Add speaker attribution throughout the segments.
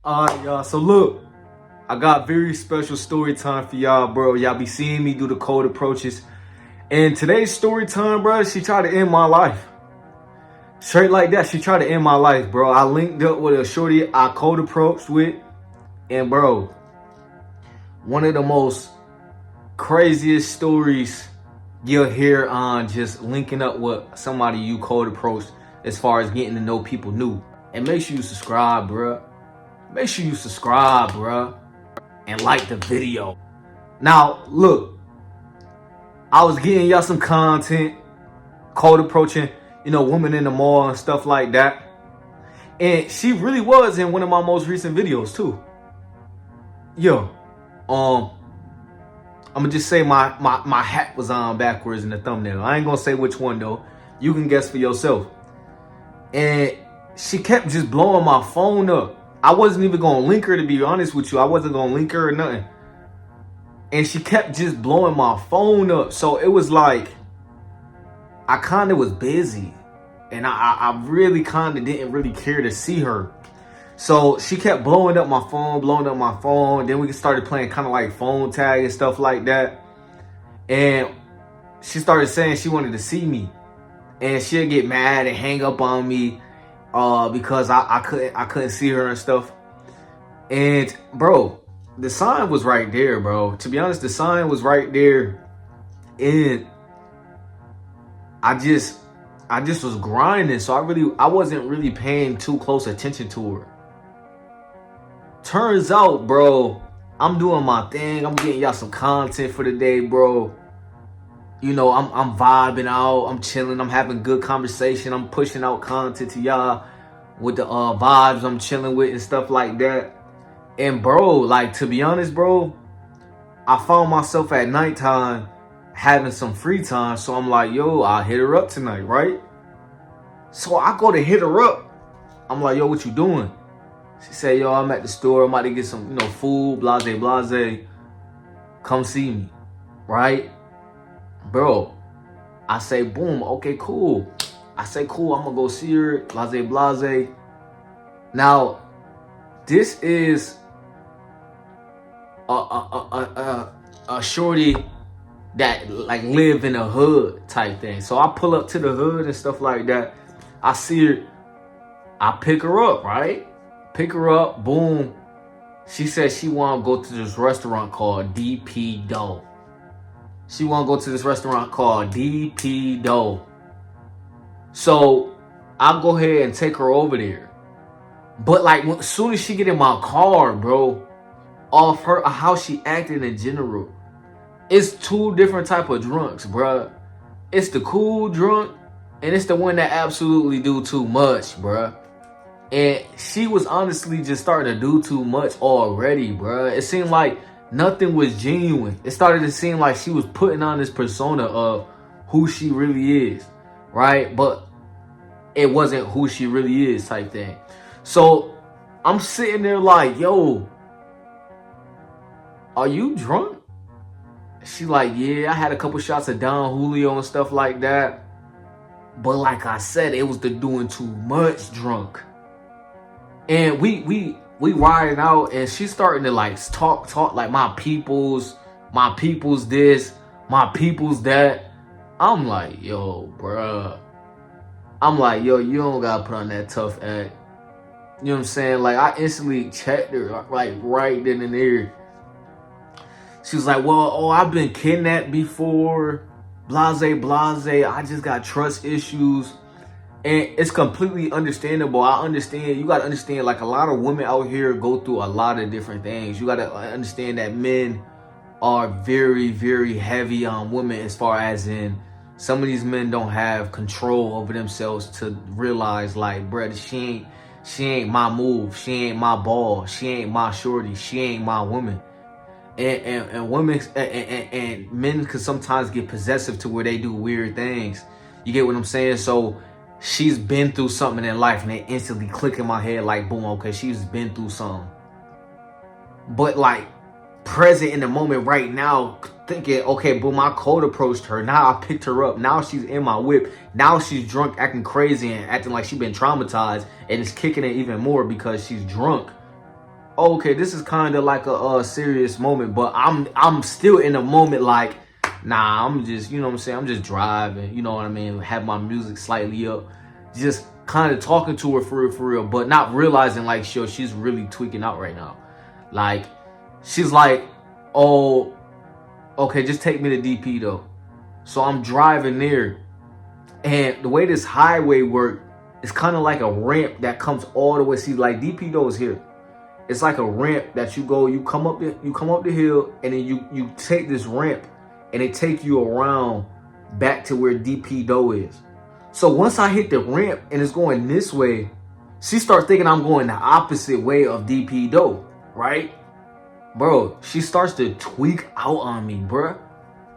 Speaker 1: Alright, y'all. So look, I got very special story time for y'all, bro. Y'all be seeing me do the cold approaches. And today's story time, bro, she tried to end my life. Straight like that, she tried to end my life, bro. I linked up with a shorty I cold approached with. And bro, one of the most craziest stories you'll hear on just linking up with somebody you cold approached as far as getting to know people new. And make sure you subscribe, bro. Make sure you subscribe, bro, and like the video. Now, look, I was getting y'all some content, cold approaching, women in the mall and stuff like that. And she really was in one of my most recent videos too. Yo, I'm gonna just say my hat was on backwards in the thumbnail. I ain't gonna say which one though. You can guess for yourself. And she kept just blowing my phone up. I wasn't even gonna link her, to be honest with you. I wasn't gonna link her or nothing. And she kept just blowing my phone up. So it was like, I kind of was busy. And I really kind of didn't really care to see her. So she kept blowing up my phone. Then we started playing kind of like phone tag and stuff like that. And she started saying she wanted to see me. And she'll get mad and hang up on me. Because I couldn't see her and stuff. And bro, the sign was right there, bro. To be honest, the sign was right there. And I just was grinding, so I wasn't really paying too close attention to her. Turns out, bro, I'm doing my thing. I'm getting y'all some content for the day, bro. I'm vibing out, I'm chilling, I'm having good conversation, I'm pushing out content to y'all with the vibes I'm chilling with and stuff like that. And bro, like, to be honest, bro, I found myself at nighttime having some free time. So I'm like, yo, I'll hit her up tonight, right? So I go to hit her up. I'm like, yo, what you doing? She said, yo, I'm at the store, I'm about to get some, food, blase. Come see me, right? Bro, I say, boom, okay, cool. I say, cool, I'm gonna go see her, blase. Now, this is a shorty that like live in a hood type thing. So I pull up to the hood and stuff like that. I see her, I pick her up, right? Pick her up, boom. She said she wanna go to this restaurant called DP Dough. She want to go to this restaurant called DP Dough. So I'll go ahead and take her over there. But like, as soon as she get in my car, bro, off her how she acted in general, it's two different type of drunks, bro. It's the cool drunk, and it's the one that absolutely do too much, bro. And she was honestly just starting to do too much already, bro. It seemed like nothing was genuine. It started to seem like she was putting on this persona of who she really is, right? But it wasn't who she really is type thing. So I'm sitting there like, yo, are you drunk? She like, yeah, I had a couple shots of Don Julio and stuff like that. But like I said, it was the doing too much drunk. And we riding out, and she's starting to like talk like my people's this, my people's that. I'm like, yo, bruh. I'm like, yo, you don't gotta put on that tough act. You know what I'm saying? Like, I instantly checked her like right then and there. She was like, well, I've been kidnapped before, blase. I just got trust issues. And it's completely understandable. I understand. You got to understand, like, a lot of women out here go through a lot of different things. You got to understand that men are very, very heavy on women, as far as in some of these men don't have control over themselves to realize, like, bruh, she ain't my move. She ain't my ball. She ain't my shorty. She ain't my woman. And women and men can sometimes get possessive to where they do weird things. You get what I'm saying? So she's been through something in life, and it instantly click in my head like, boom, okay, she's been through something. But like, present in the moment right now, thinking, okay, boom, I cold approached her. Now I picked her up. Now she's in my whip. Now she's drunk, acting crazy and acting like she's been traumatized, and it's kicking it even more because she's drunk. oh, okay, this is kind of like a serious moment, but I'm still in a moment like, nah, I'm just, you know what I'm saying, I'm just driving, you know what I mean, have my music slightly up, just kind of talking to her for real, but not realizing like, she's really tweaking out right now. Like, she's like, oh, okay, just take me to DP though. So I'm driving there, and the way this highway worked, it's kind of like a ramp that comes all the way. See, like DP though is here. It's like a ramp that you come up the hill, and then you take this ramp, and it take you around back to where DP Doe is. So once I hit the ramp and it's going this way, she starts thinking I'm going the opposite way of DP Doe, right? Bro, she starts to tweak out on me, bruh.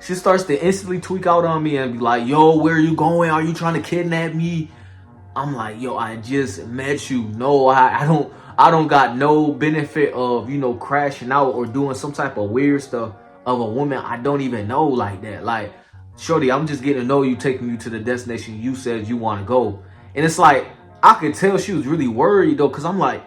Speaker 1: She starts to instantly tweak out on me and be like, yo, where are you going? Are you trying to kidnap me? I'm like, yo, I just met you. No, I don't got no benefit of, you know, crashing out or doing some type of weird stuff of a woman I don't even know like that. Like, shorty, I'm just getting to know you, taking you to the destination you said you want to go. And it's like, I could tell she was really worried though, because I'm like,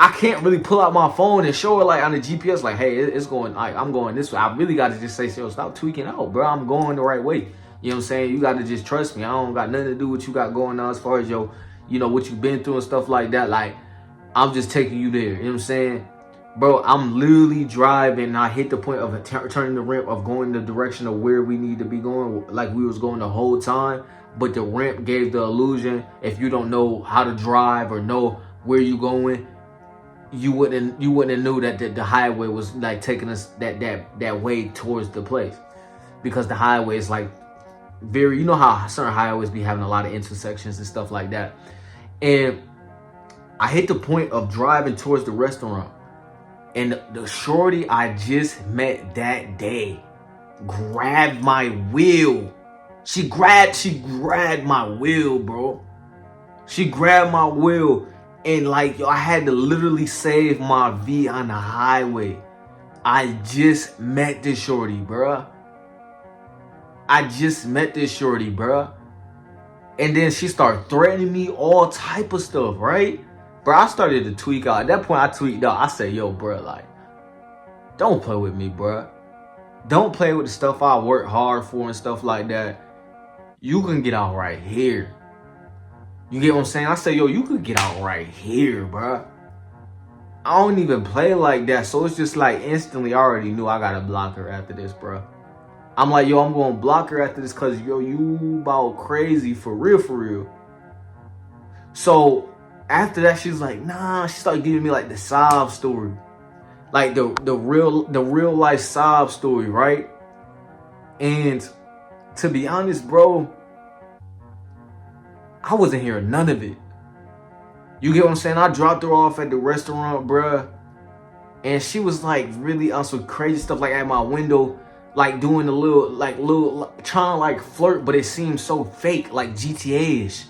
Speaker 1: I can't really pull out my phone and show her like on the GPS, like, hey, it's going, like, I'm going this way. I really got to just say, yo, stop tweaking out, bro. I'm going the right way. You know what I'm saying? You got to just trust me. I don't got nothing to do with what you got going on as far as your, you know, what you've been through and stuff like that. Like, I'm just taking you there. You know what I'm saying? Bro, I'm literally driving. And I hit the point of turning the ramp, of going the direction of where we need to be going, like we was going the whole time. But the ramp gave the illusion, if you don't know how to drive or know where you going, you wouldn't have knew that the highway was like taking us that way towards the place, because the highway is like very, you know how certain highways be having a lot of intersections and stuff like that. And I hit the point of driving towards the restaurant, and the shorty I just met that day grabbed my wheel. She grabbed my wheel, bro. She grabbed my wheel. And like, yo, I had to literally save my V on the highway. I just met this shorty, bruh. And then she started threatening me, all type of stuff, right? Bro, I started to tweak out. At that point, I tweaked out. I said, yo, bruh, like, don't play with me, bruh. Don't play with the stuff I work hard for and stuff like that. You can get out right here. You get what I'm saying? I say, yo, you could get out right here, bro. I don't even play like that. So it's just like instantly I already knew I got to block her after this, bro. I'm like, yo, I'm going to block her after this because, yo, you about crazy for real. So after that, she's like, nah. She started giving me like the sob story. Like the real life sob story, right? And to be honest, bro, I wasn't hearing none of it. You get what I'm saying? I dropped her off at the restaurant, bruh. And she was like really on some crazy stuff, like at my window, like doing a little, trying to like flirt, but it seemed so fake, like GTA-ish.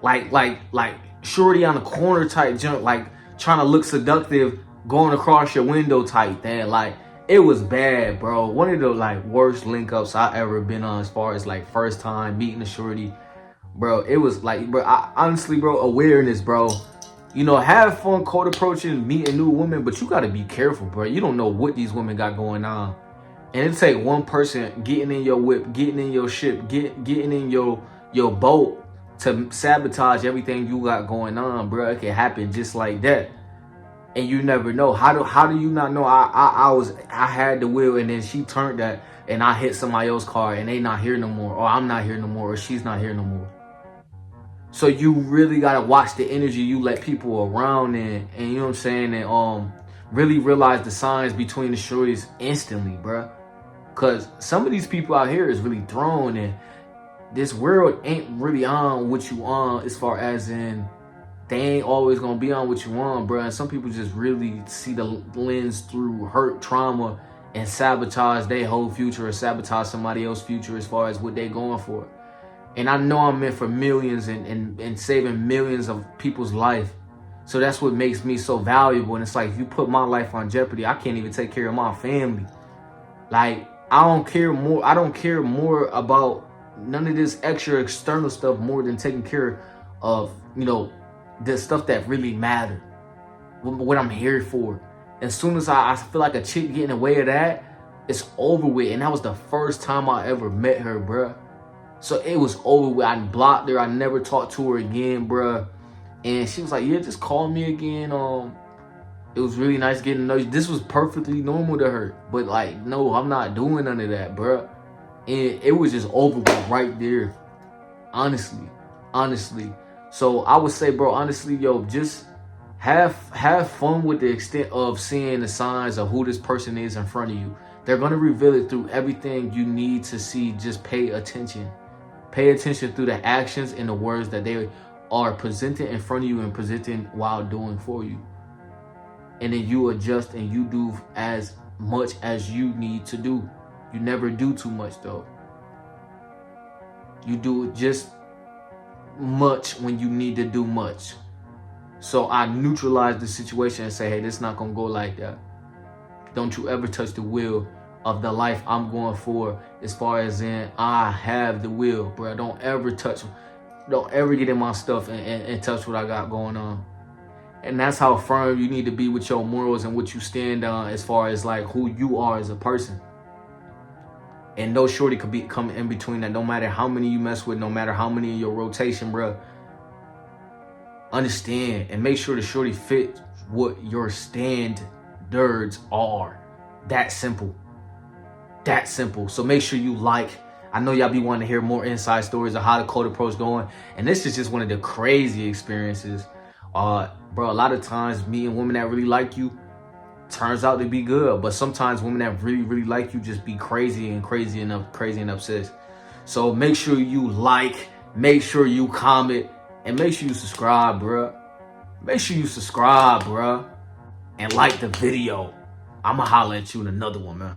Speaker 1: Like shorty on the corner type junk, like trying to look seductive, going across your window type thing. Like, it was bad, bro. One of the like worst link ups I ever been on as far as like first time meeting a shorty. Bro, it was like, bro, honestly, bro, awareness, bro. You know, have fun cold approaching, meeting new women, but you got to be careful, bro. You don't know what these women got going on. And it take one person getting in your whip, getting in your ship, getting in your boat to sabotage everything you got going on, bro. It can happen just like that. And you never know. How do you not know? I had the wheel, and then she turned that, and I hit somebody else's car, and they not here no more, or I'm not here no more, or she's not here no more. So you really gotta watch the energy you let people around in, and you know what I'm saying, and really realize the signs between the shorties instantly, bruh. Cause some of these people out here is really thrown, and this world ain't really on what you on, as far as in they ain't always gonna be on what you want, bruh. And some people just really see the lens through hurt, trauma, and sabotage their whole future, or sabotage somebody else's future as far as what they going for. And I know I'm meant for millions and saving millions of people's life. So that's what makes me so valuable. And it's like, if you put my life on jeopardy, I can't even take care of my family. Like, I don't care more about none of this extra external stuff more than taking care of, you know, the stuff that really matter. What I'm here for. as soon as I feel like a chick getting in the way of that, it's over with. And that was the first time I ever met her, bruh. So it was over with. I blocked her. I never talked to her again, bruh. And she was like, yeah, just call me again. It was really nice getting to know you. This was perfectly normal to her. But like, no, I'm not doing none of that, bruh. And it was just over with right there. Honestly. So I would say, bro, honestly, yo, just have fun with the extent of seeing the signs of who this person is in front of you. They're going to reveal it through everything you need to see. Just pay attention. Pay attention through the actions and the words that they are presenting in front of you and presenting while doing for you. And then you adjust and you do as much as you need to do. You never do too much, though. You do just much when you need to do much. So I neutralize the situation and say, hey, this not gonna go like that. Don't you ever touch the wheel of the life I'm going for, as far as in I have the wheel, bro. Don't ever get in my stuff and touch what I got going on. And that's how firm you need to be with your morals and what you stand on, as far as like who you are as a person. And no shorty could come in between that. No matter how many you mess with, no matter how many in your rotation, bro. Understand and make sure the shorty fits what your standards are. That simple. So make sure you like. I know y'all be wanting to hear more inside stories of how the cold approach going. And this is just one of the crazy experiences. Bro, a lot of times meeting women that really like you turns out to be good. But sometimes women that really like you just be crazy and obsessed. So make sure you like, make sure you comment, and make sure you subscribe, bro. And like the video. I'ma holler at you in another one, man.